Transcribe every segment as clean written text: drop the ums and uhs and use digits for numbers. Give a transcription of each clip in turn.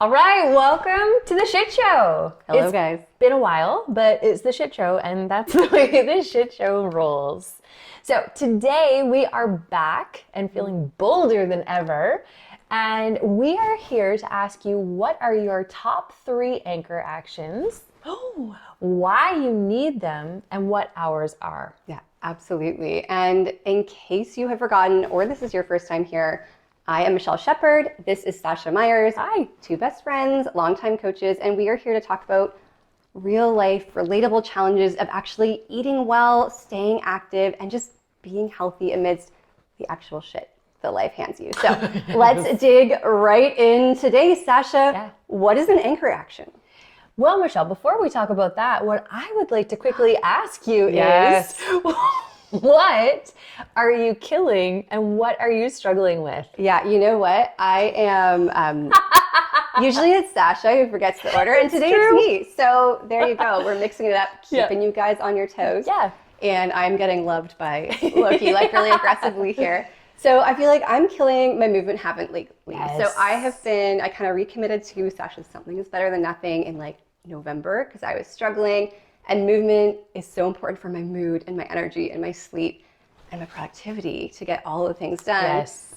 All right, welcome to the shit show. Hello, guys. It's been a while, but it's the shit show, and that's the way the shit show rolls. So today we are back and feeling bolder than ever, and we are here to ask you what are your top 3 anchor actions, why you need them, and what ours are. Yeah, absolutely. And in case you have forgotten, or this is your first time here, I am 𝘮𝘮𝘮𝘮. This is Sasha Myers. Hi. 2 best friends, longtime coaches, and we are here to talk about real life, relatable challenges of actually eating well, staying active, and just being healthy amidst the actual shit that life hands you. So let's dig right in today. Sasha, What is an anchor action? Well, Michelle, before we talk about that, what I would like to quickly ask you is, what are you killing and what are you struggling with? Yeah, you know what? I am, usually it's Sasha who forgets the order, and today it's me. So there you go. We're mixing it up, keeping you guys on your toes. Yeah. And I'm getting loved by Loki, like really aggressively here. So I feel like I'm killing my movement habit lately. Yes. So I kind of recommitted to Sasha's Something is Better Than Nothing in like November because I was struggling. And movement is so important for my mood and my energy and my sleep and my productivity to get all the things done. Yes.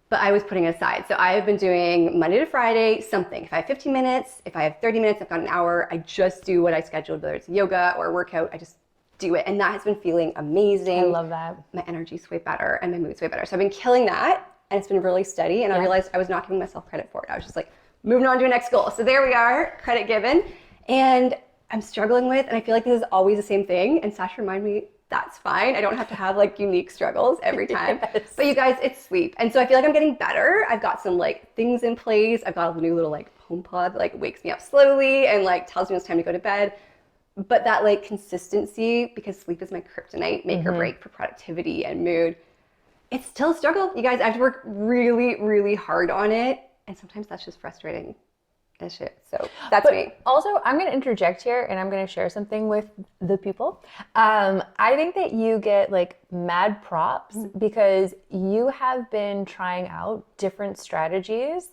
But I was putting it aside. So I have been doing Monday to Friday something. If I have 15 minutes, if I have 30 minutes, I've got an hour, I just do what I scheduled, whether it's yoga or a workout, I just do it. And that has been feeling amazing. I love that. My energy's way better and my mood's way better. So I've been killing that and it's been really steady. And I realized I was not giving myself credit for it. I was just like moving on to a next goal. So there we are, credit given. And I'm struggling with, and I feel like this is always the same thing. And Sasha reminded me, that's fine. I don't have to have like unique struggles every time. Yes. But you guys, it's sleep. And so I feel like I'm getting better. I've got some like things in place. I've got a new little like HomePod that like wakes me up slowly and like tells me it's time to go to bed. But that like consistency, because sleep is my kryptonite, make or break for productivity and mood. It's still a struggle. You guys, I have to work really, really hard on it. And sometimes that's just frustrating as shit. So that's me. Also, I'm going to interject here and I'm going to share something with the people. I think that you get like mad props because you have been trying out different strategies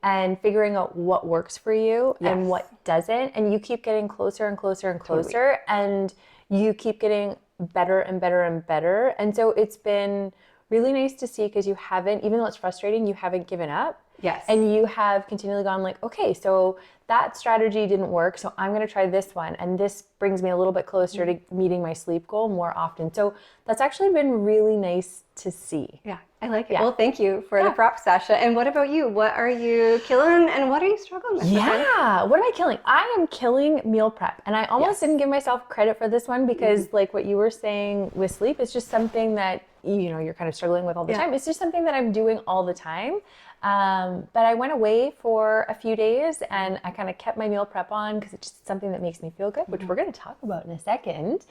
and figuring out what works for you and what doesn't. And you keep getting closer and closer and closer and you keep getting better and better and better. And so it's been really nice to see because you haven't, even though it's frustrating, you haven't given up. Yes. And you have continually gone like, okay, so that strategy didn't work, so I'm going to try this one. And this brings me a little bit closer to meeting my sleep goal more often. So that's actually been really nice to see. Yeah, I like it. Yeah. Well, thank you for the props, Sasha. And what about you? What are you killing and what are you struggling with? Yeah, what am I killing? I am killing meal prep. And I almost didn't give myself credit for this one because like what you were saying with sleep, it's just something that, you know, you're kind of struggling with all the time. It's just something that I'm doing all the time. But I went away for a few days and I kind of kept my meal prep on because it's just something that makes me feel good, which we're going to talk about in a second.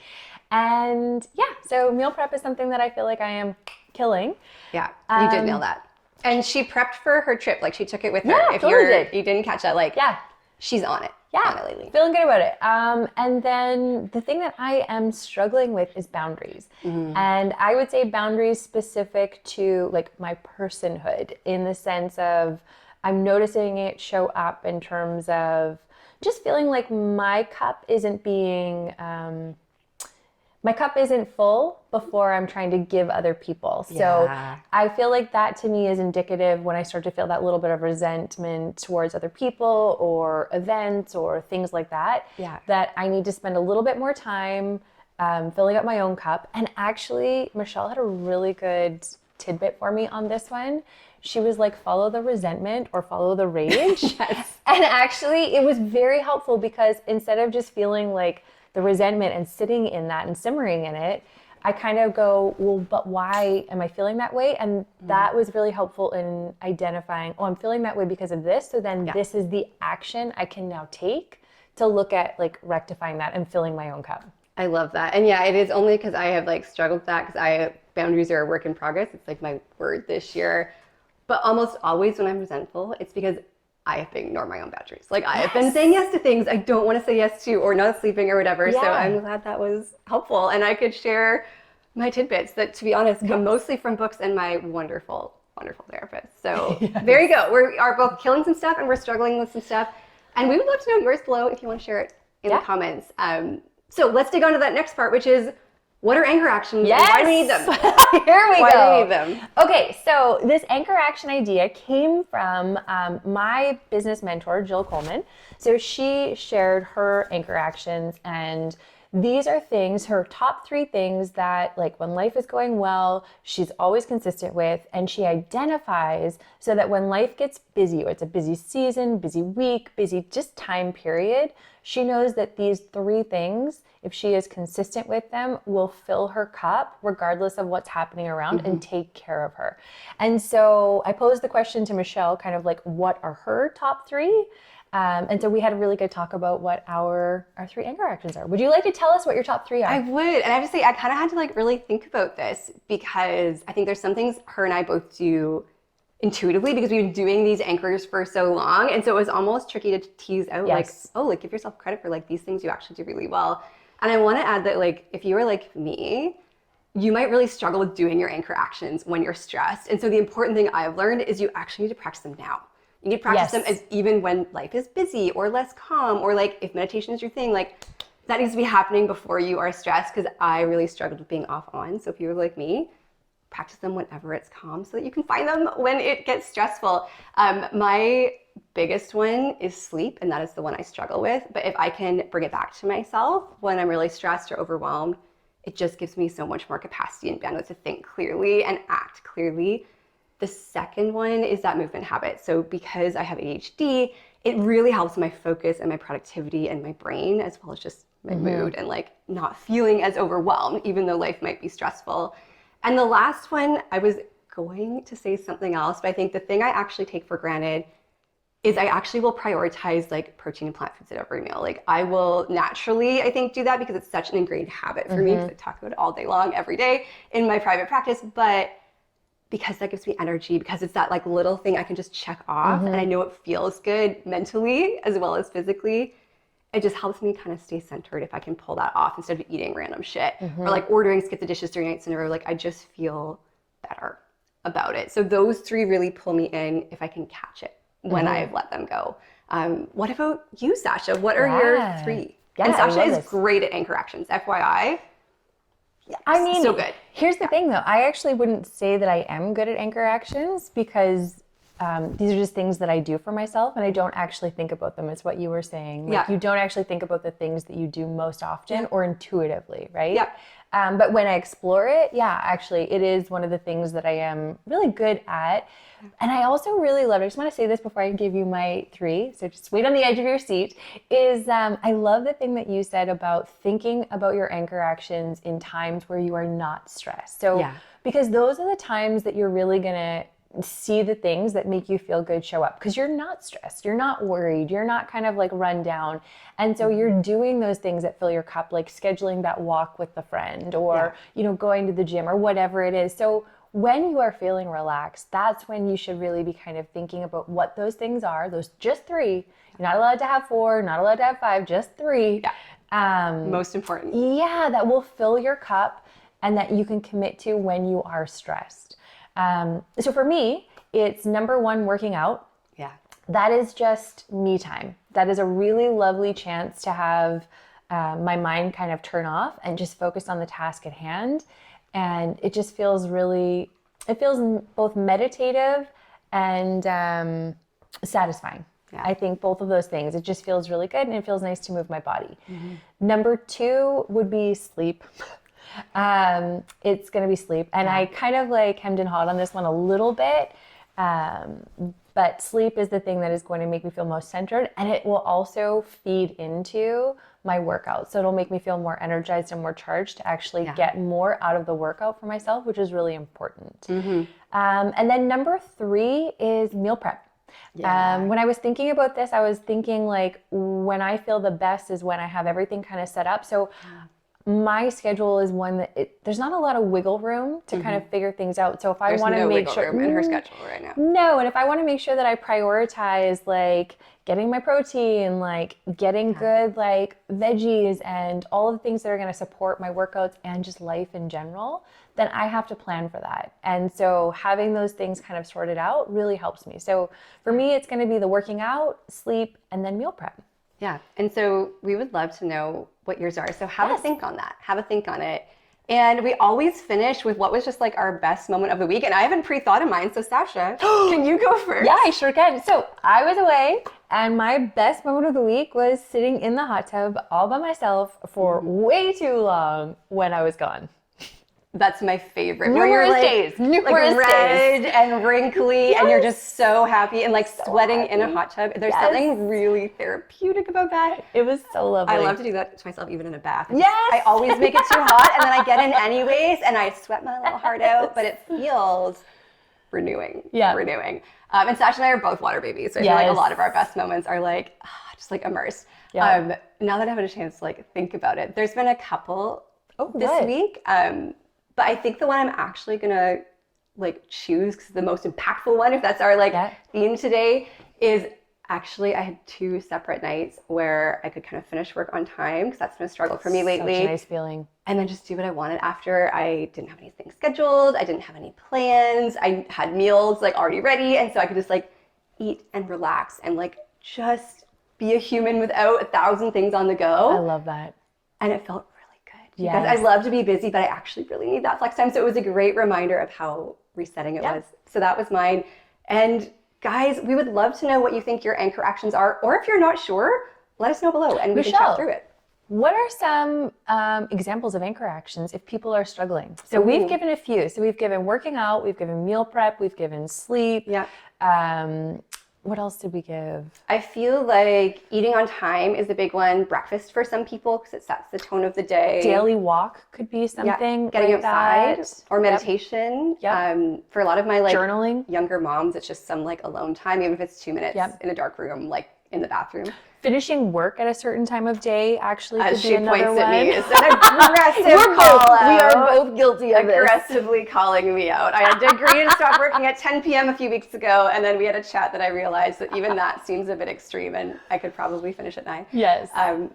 And so meal prep is something that I feel like I am killing. Yeah, you did nail that. And she prepped for her trip. Like she took it with her. Yeah, if totally you didn't catch that, like she's on it. On it lately. Feeling good about it. And then the thing that I am struggling with is boundaries. And I would say boundaries specific to like my personhood in the sense of I'm noticing it show up in terms of just feeling like my cup isn't being, my cup isn't full before I'm trying to give other people. So I feel like that to me is indicative when I start to feel that little bit of resentment towards other people or events or things like that, that I need to spend a little bit more time filling up my own cup. And actually, Michelle had a really good tidbit for me on this one. She was like, follow the resentment or follow the rage. And actually, it was very helpful because instead of just feeling like the resentment and sitting in that and simmering in it, I kind of go, well, but why am I feeling that way? And that was really helpful in identifying, oh, I'm feeling that way because of this. So then this is the action I can now take to look at like rectifying that and filling my own cup. I love that. And yeah, it is only because I have like struggled with that because boundaries are a work in progress. It's like my word this year. But almost always when I'm resentful, it's because I have been ignoring my own boundaries. Like I have been saying yes to things I don't want to say yes to or not sleeping or whatever. So I'm glad that was helpful. And I could share my tidbits that, to be honest, come mostly from books and my wonderful wonderful therapist. So there you go. We are both killing some stuff and we're struggling with some stuff. And we would love to know yours below if you want to share it in the comments. So let's dig on to that next part, which is what are anchor actions? Yes! And why do we need them? Here we go. Why do we need them? Okay, so this anchor action idea came from my business mentor, 𝘮𝘰𝘯𝘵. So she shared her anchor actions, and these are things, her top 3 things that, like, when life is going well, she's always consistent with, and she identifies so that when life gets busy, or it's a busy season, busy week, busy just time period, she knows that these 3 things, if she is consistent with them, will fill her cup regardless of what's happening around and take care of her. And so I posed the question to Michelle, kind of like, what are her top 3? And so we had a really good talk about what our 3 anchor actions are. Would you like to tell us what your top 3 are? I would. And I have to say, I kind of had to like really think about this because I think there's some things her and I both do intuitively because we've been doing these anchors for so long. And so it was almost tricky to tease out like, oh, like give yourself credit for like these things you actually do really well. And I want to add that like, if you were like me, you might really struggle with doing your anchor actions when you're stressed. And so the important thing I've learned is you actually need to practice them now. You need to practice them as even when life is busy or less calm, or like if meditation is your thing, like that needs to be happening before you are stressed, because I really struggled with being off on. So if you were like me, practice them whenever it's calm so that you can find them when it gets stressful. My biggest one is sleep, and that is the one I struggle with. But if I can bring it back to myself when I'm really stressed or overwhelmed, it just gives me so much more capacity and bandwidth to think clearly and act clearly. The second one is that movement habit. So because I have ADHD, it really helps my focus and my productivity and my brain, as well as just my mood and like not feeling as overwhelmed, even though life might be stressful. And the last one, I was going to say something else, but I think the thing I actually take for granted is I actually will prioritize like protein and plant foods at every meal. Like I will naturally, I think, do that because it's such an ingrained habit for me, because I talk about it all day long, every day in my private practice. But because that gives me energy, because it's that like little thing I can just check off, and I know it feels good mentally as well as physically. It just helps me kind of stay centered if I can pull that off instead of eating random shit or like ordering skip the dishes 3 nights in a row. Like I just feel better about it. So those 3 really pull me in if I can catch it when I've let them go. What about you, Sasha? What are your 3? And Sasha is great at anchor actions, FYI. Yeah, I mean, so good. Here's the thing though. I actually wouldn't say that I am good at anchor actions because these are just things that I do for myself, and I don't actually think about them. It's what you were saying. Like you don't actually think about the things that you do most often or intuitively, right? Yeah. But when I explore it, actually it is one of the things that I am really good at. And I also really love, I just want to say this before I give you my 3, so just wait on the edge of your seat, is I love the thing that you said about thinking about your anchor actions in times where you are not stressed. So, because those are the times that you're really going to see the things that make you feel good show up, because you're not stressed, you're not worried, you're not kind of like run down. And so you're doing those things that fill your cup, like scheduling that walk with the friend or, you know, going to the gym or whatever it is. So when you are feeling relaxed, that's when you should really be kind of thinking about what those things are, those just 3. You're not allowed to have 4, not allowed to have 5, just 3. Most important. Yeah, that will fill your cup and that you can commit to when you are stressed. So for me, it's number 1, working out. Yeah. That is just me time. That is a really lovely chance to have my mind kind of turn off and just focus on the task at hand. And it just feels really, it feels both meditative and satisfying. Yeah. I think both of those things. It just feels really good, and it feels nice to move my body. Number 2 would be sleep. It's going to be sleep. And I kind of like hemmed and hawed on this one a little bit. But sleep is the thing that is going to make me feel most centered, and it will also feed into my workout. So it'll make me feel more energized and more charged to actually get more out of the workout for myself, which is really important. And then number 3 is meal prep. When I was thinking about this, I was thinking like when I feel the best is when I have everything kind of set up. So my schedule is one that there's not a lot of wiggle room to kind of figure things out. So if I want to make sure room in her schedule right now. No, and if I want to make sure that I prioritize like getting my protein, like getting good like veggies and all of the things that are going to support my workouts and just life in general, then I have to plan for that. And so having those things kind of sorted out really helps me. So for me, it's going to be the working out, sleep, and then meal prep. Yeah. And so we would love to know what yours are. So have a think on that. Have a think on it. And we always finish with what was just like our best moment of the week. And I haven't pre-thought of mine. So Sasha, can you go first? Yeah, I sure can. So I was away and my best moment of the week was sitting in the hot tub all by myself for way too long when I was gone. That's my favorite. Numerous days. Like red and wrinkly, and you're just so happy and like sweating in a hot tub. There's something really therapeutic about that. It was so lovely. I love to do that to myself, even in a bath. Yes. I always make it too hot, and then I get in anyways, and I sweat my little heart out, but it feels renewing. Yeah. Renewing. And Sasha and I are both water babies, so I feel like a lot of our best moments are like, just like immersed. Yeah. Now that I've had a chance to like think about it, there's been a couple this good. week. But I think the one I'm actually gonna like choose, because the most impactful one, if that's our like theme today, is actually I had 2 separate nights where I could kind of finish work on time, because that's been a struggle for me lately. Such a nice feeling. And then just do what I wanted after. I didn't have anything scheduled. I didn't have any plans. I had meals like already ready, and so I could just like eat and relax and like just be a human without 1,000 things on the go. I love that. And it felt because I love to be busy, but I actually really need that flex time. So it was a great reminder of how resetting it was. So that was mine. And guys, we would love to know what you think your anchor actions are, or if you're not sure, let us know below and we can chat through it. What are some examples of anchor actions if people are struggling? So we've given a few. So we've given working out, we've given meal prep, we've given sleep. Yeah. What else did we give? I feel like eating on time is a big one. Breakfast for some people, because it sets the tone of the day. Daily walk could be something. Getting like outside that. or meditation. For a lot of my like journaling, younger moms, it's just some like alone time, even if it's 2 minutes in a dark room, like in the bathroom. Finishing work at a certain time of day actually could be another one. As she points at me, is an aggressive call out. We are both guilty of this. Aggressively calling me out. I had to agree to stop working at 10 p.m. a few weeks ago, and then we had a chat that I realized that even that seems a bit extreme, and I could probably finish at 9. Yes.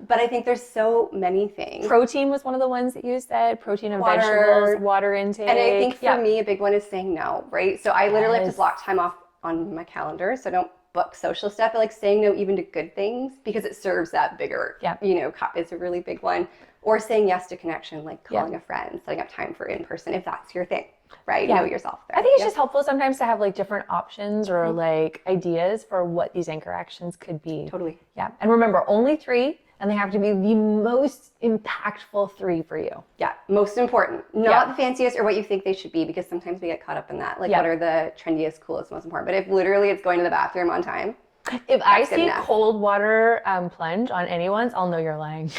But I think there's so many things. Protein was one of the ones that you said. Protein and vegetables, water intake. And I think for me, a big one is saying no, right? So I literally have to block time off on my calendar, so I don't book social stuff, but like saying no even to good things, because it serves that bigger, cup is a really big one. Or saying yes to connection, like calling a friend, setting up time for in-person, if that's your thing, right? Know yourself there. I think it's just helpful sometimes to have like different options or like ideas for what these anchor actions could be. Totally. Yeah. And remember, only 3, and they have to be the most impactful 3 for you. Yeah, most important. Not the fanciest or what you think they should be, because sometimes we get caught up in that. Like, what are the trendiest, coolest, most important? But if literally it's going to the bathroom on time. If I see cold water plunge on anyone's, I'll know you're lying.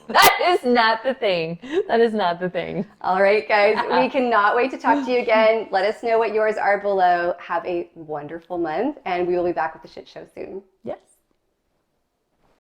That is not the thing. That is not the thing. All right, guys. We cannot wait to talk to you again. Let us know what yours are below. Have a wonderful month, and we will be back with the shit show soon. Yes.